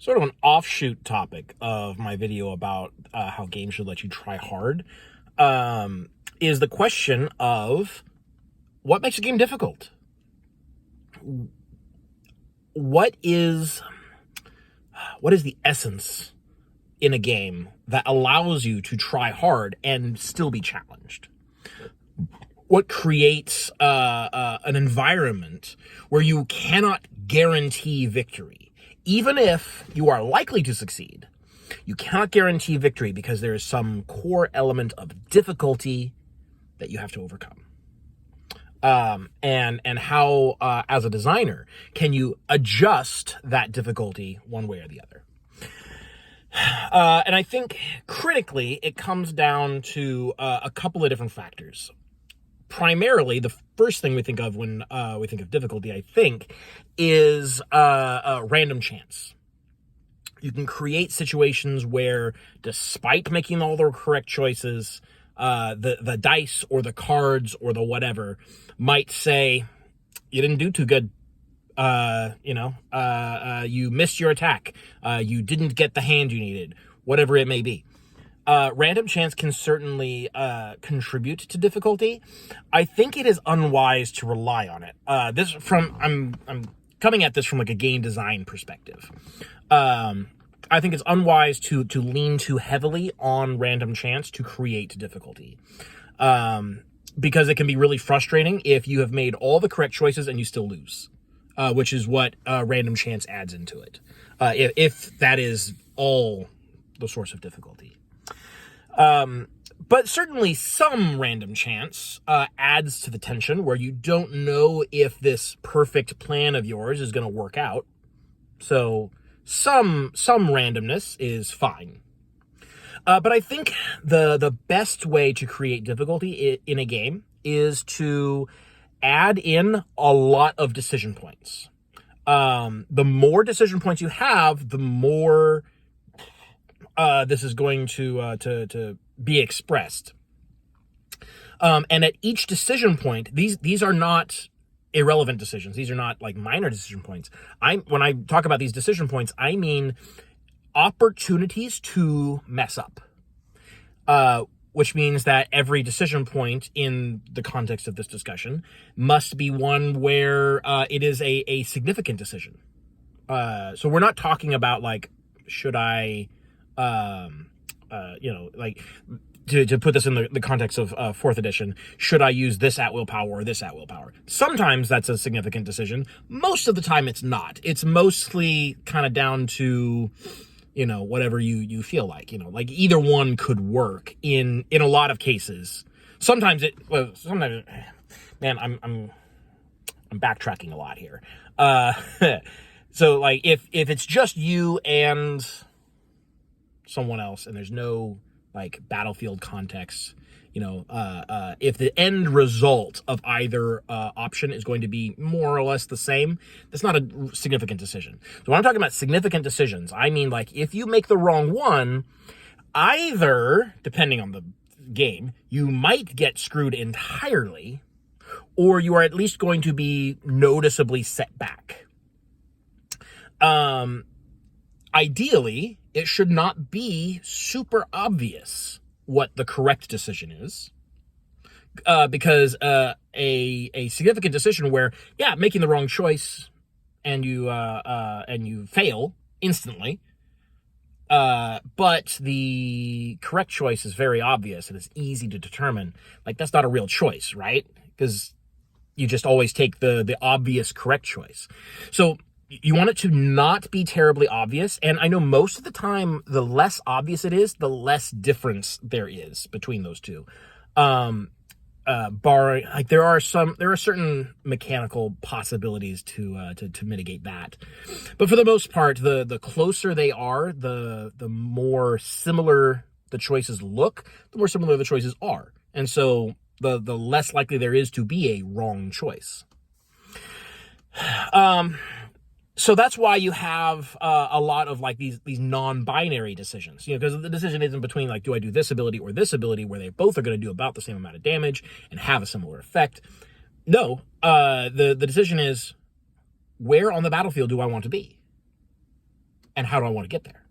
Sort of an offshoot topic of my video about how games should let you try hard is the question of what makes a game difficult. What is the essence in a game that allows you to try hard and still be challenged? What creates an environment where you cannot guarantee victory? Even if you are likely to succeed, you cannot guarantee victory because there is some core element of difficulty that you have to overcome. And how, as a designer, can you adjust that difficulty one way or the other? And I think critically, it comes down to a couple of different factors. Primarily, the first thing we think of when we think of difficulty, I think, is random chance. You can create situations where, despite making all the correct choices, the dice or the cards or the whatever might say, you didn't do too good. You missed your attack. You didn't get the hand you needed, whatever it may be. Random chance can certainly contribute to difficulty. I think it is unwise to rely on it. I'm coming at this from like a game design perspective. I think it's unwise to lean too heavily on random chance to create difficulty. Because it can be really frustrating if you have made all the correct choices and you still lose, which is what random chance adds into it. If that is all the source of difficulty. But certainly some random chance adds to the tension where you don't know if this perfect plan of yours is going to work out. So some randomness is fine. But I think the best way to create difficulty in a game is to add in a lot of decision points. The more decision points you have, the more this is going to be expressed. And at each decision point, these are not irrelevant decisions. These are not like minor decision points. When I talk about these decision points, I mean opportunities to mess up. Which means that every decision point in the context of this discussion must be one where it is a significant decision. So we're not talking about like, should I... to put this in the context of 4th edition, should I use this at-will power or this at-will power? Sometimes that's a significant decision. Most of the time it's not. It's mostly kind of down to, whatever you feel like, like either one could work in a lot of cases. Sometimes man, I'm backtracking a lot here. So like if it's just you and someone else and there's no like battlefield context, if the end result of either option is going to be more or less the same, that's not a significant decision. So when I'm talking about significant decisions, I mean like if you make the wrong one, either, depending on the game, you might get screwed entirely, or you are at least going to be noticeably set back. Ideally, it should not be super obvious what the correct decision is, because a significant decision where, making the wrong choice and you fail instantly, but the correct choice is very obvious and it's easy to determine. Like that's not a real choice, right? Because you just always take the obvious correct choice. So you want it to not be terribly obvious, and I know most of the time, the less obvious it is, the less difference there is between those two. Barring, like there are certain mechanical possibilities to mitigate that, but for the most part, the closer they are, the more similar the choices look, the more similar the choices are, and so the less likely there is to be a wrong choice. So that's why you have a lot of like these non-binary decisions, because the decision isn't between like, do I do this ability or this ability, where they both are going to do about the same amount of damage and have a similar effect. No, the decision is, where on the battlefield do I want to be? and how do I want to get there?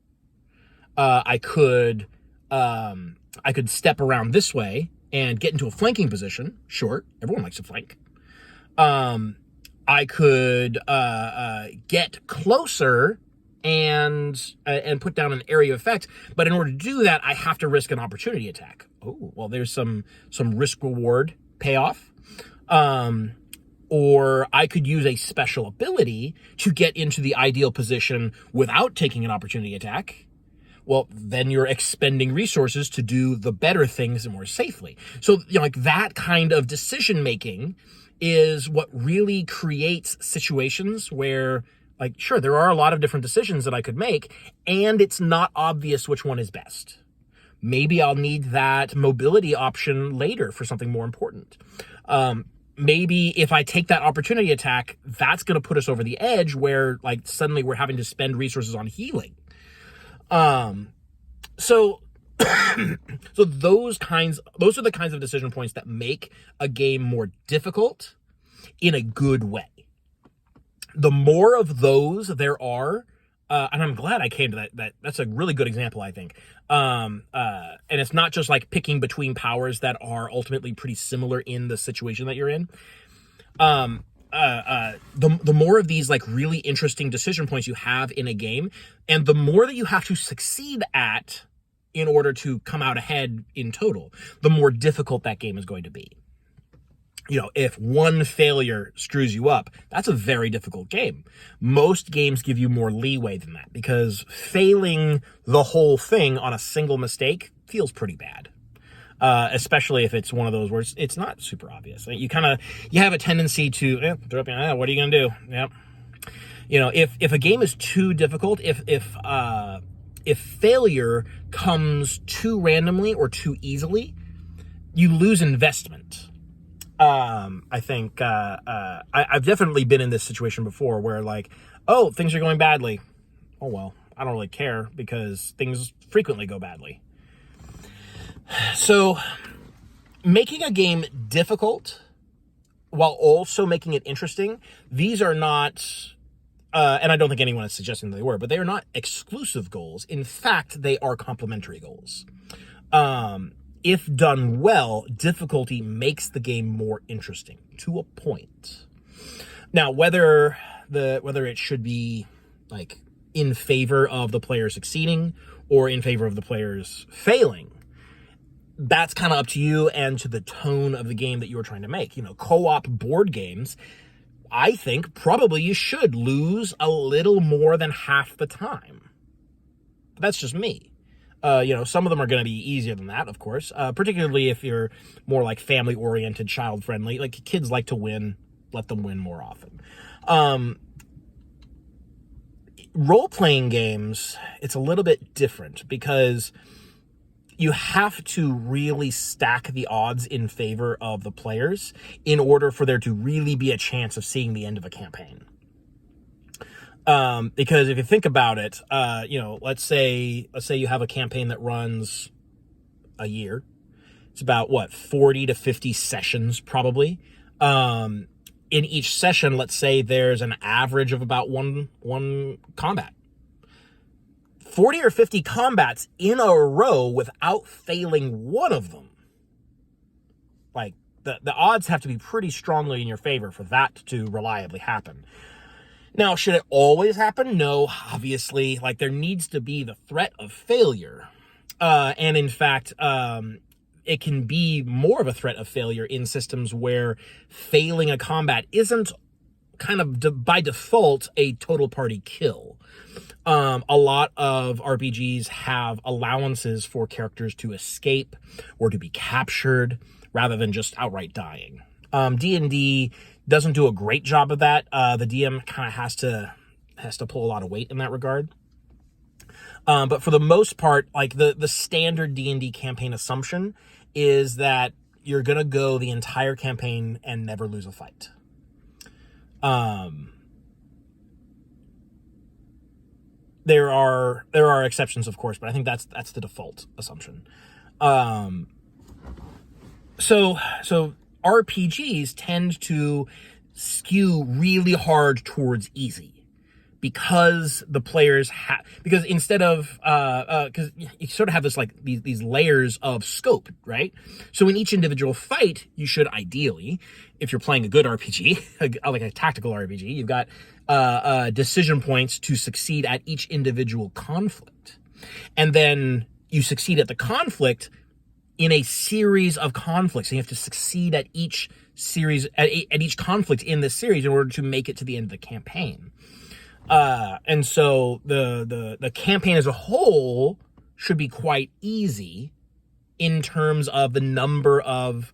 I could step around this way and get into a flanking position. Sure, everyone likes to flank. I could get closer and put down an area effect, but in order to do that, I have to risk an opportunity attack. Oh, well, there's some risk reward payoff. Or I could use a special ability to get into the ideal position without taking an opportunity attack. Well, then you're expending resources to do the better things more safely. So, like that kind of decision making is what really creates situations where, like, sure, there are a lot of different decisions that I could make, and it's not obvious which one is best. Maybe I'll need that mobility option later for something more important. Maybe if I take that opportunity attack, that's going to put us over the edge where, like, suddenly we're having to spend resources on healing. So those are the kinds of decision points that make a game more difficult in a good way. The more of those there are, and I'm glad I came to that's a really good example, I think. And it's not just like picking between powers that are ultimately pretty similar in the situation that you're in. The more of these like really interesting decision points you have in a game, and the more that you have to succeed at in order to come out ahead in total, the more difficult that game is going to be. You know, if one failure screws you up, that's a very difficult game. Most games give you more leeway than that because failing the whole thing on a single mistake feels pretty bad. Especially if it's one of those where it's not super obvious. You have a tendency to throw up. What are you gonna do? Yep. You know, if a game is too difficult, if failure comes too randomly or too easily, you lose investment. I think I've definitely been in this situation before where, like, oh, things are going badly. Oh well, I don't really care because things frequently go badly. So, making a game difficult while also making it interesting, these are not, and I don't think anyone is suggesting they were, but they are not exclusive goals. In fact, they are complementary goals. If done well, difficulty makes the game more interesting to a point. Now, whether it should be like in favor of the player succeeding or in favor of the players failing, that's kind of up to you and to the tone of the game that you're trying to make. You know, co-op board games, I think probably you should lose a little more than half the time. But that's just me. You know, some of them are going to be easier than that, of course, particularly if you're more like family-oriented, child-friendly. Like, kids like to win, let them win more often. Role-playing games, it's a little bit different because you have to really stack the odds in favor of the players in order for there to really be a chance of seeing the end of a campaign. Because if you think about it, you know, let's say you have a campaign that runs a year. It's about 40 to 50 sessions probably. In each session, let's say there's an average of about one combat. 40 or 50 combats in a row without failing one of them. Like, the odds have to be pretty strongly in your favor for that to reliably happen. Now, should it always happen? No, obviously. Like, there needs to be the threat of failure. And in fact, it can be more of a threat of failure in systems where failing a combat isn't kind of by default a total party kill. A lot of RPGs have allowances for characters to escape or to be captured rather than just outright dying. D&D doesn't do a great job of that. The DM kind of has to pull a lot of weight in that regard. But for the most part, like the standard D&D campaign assumption is that you're going to go the entire campaign and never lose a fight. There are exceptions, of course, but I think that's the default assumption. So RPGs tend to skew really hard towards easy because the players have, because instead of, because you sort of have this like these layers of scope, right? So in each individual fight, you should ideally, if you're playing a good RPG, like a tactical RPG, you've got decision points to succeed at each individual conflict. And then you succeed at the conflict in a series of conflicts. And you have to succeed at each series, at each conflict in this series in order to make it to the end of the campaign. And so the campaign as a whole should be quite easy in terms of the number of,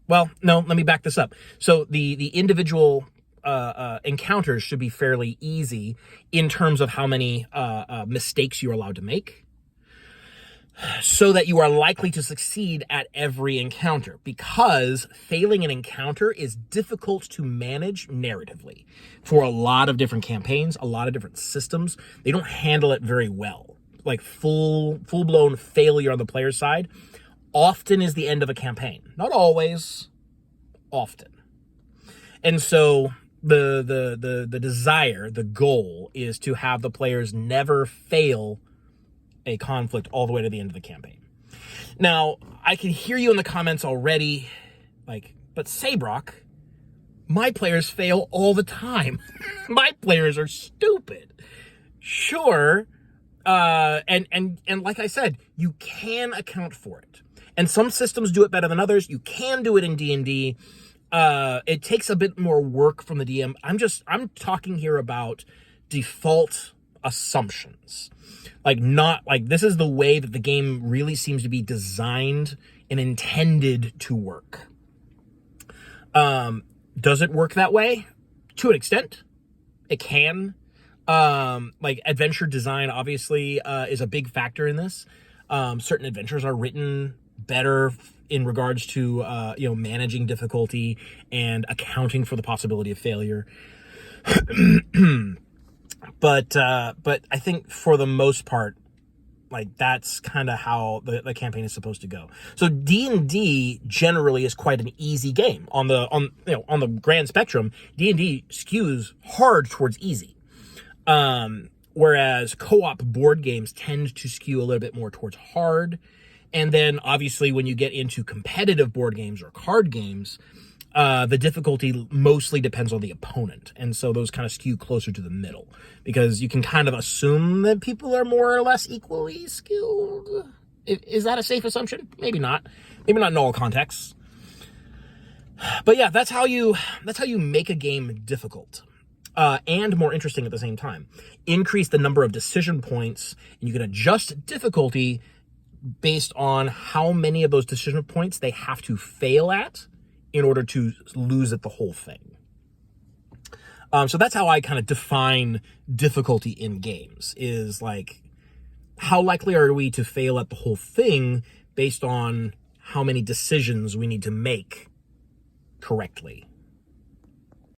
well, no, let me back this up. So the individual encounters should be fairly easy in terms of how many mistakes you're allowed to make, so that you are likely to succeed at every encounter, because failing an encounter is difficult to manage narratively for a lot of different campaigns, a lot of different systems. They don't handle it very well. Like full-blown failure on the player's side often is the end of a campaign. Not always, often. And so the desire, the goal is to have the players never fail a conflict all the way to the end of the campaign. Now, I can hear you in the comments already, like, but Sabrok, my players fail all the time. My players are stupid. Sure, and like I said, you can account for it. And some systems do it better than others. You can do it in D&D. It takes a bit more work from the DM. I'm talking here about default assumptions. Like, not like this is the way that the game really seems to be designed and intended to work. Does it work that way? To an extent, it can. Like adventure design obviously is a big factor in this. Certain adventures are written better in regards to managing difficulty and accounting for the possibility of failure. But I think for the most part, like that's kind of how the campaign is supposed to go. So D&D generally is quite an easy game on the grand spectrum. D&D skews hard towards easy, whereas co-op board games tend to skew a little bit more towards hard. And then obviously when you get into competitive board games or card games, the difficulty mostly depends on the opponent. And so those kind of skew closer to the middle, because you can kind of assume that people are more or less equally skilled. Is that a safe assumption? Maybe not. Maybe not in all contexts. But yeah, that's how you make a game difficult. And more interesting at the same time. Increase the number of decision points, and you can adjust difficulty based on how many of those decision points they have to fail at in order to lose at the whole thing. So that's how I kind of define difficulty in games, is like, how likely are we to fail at the whole thing based on how many decisions we need to make correctly.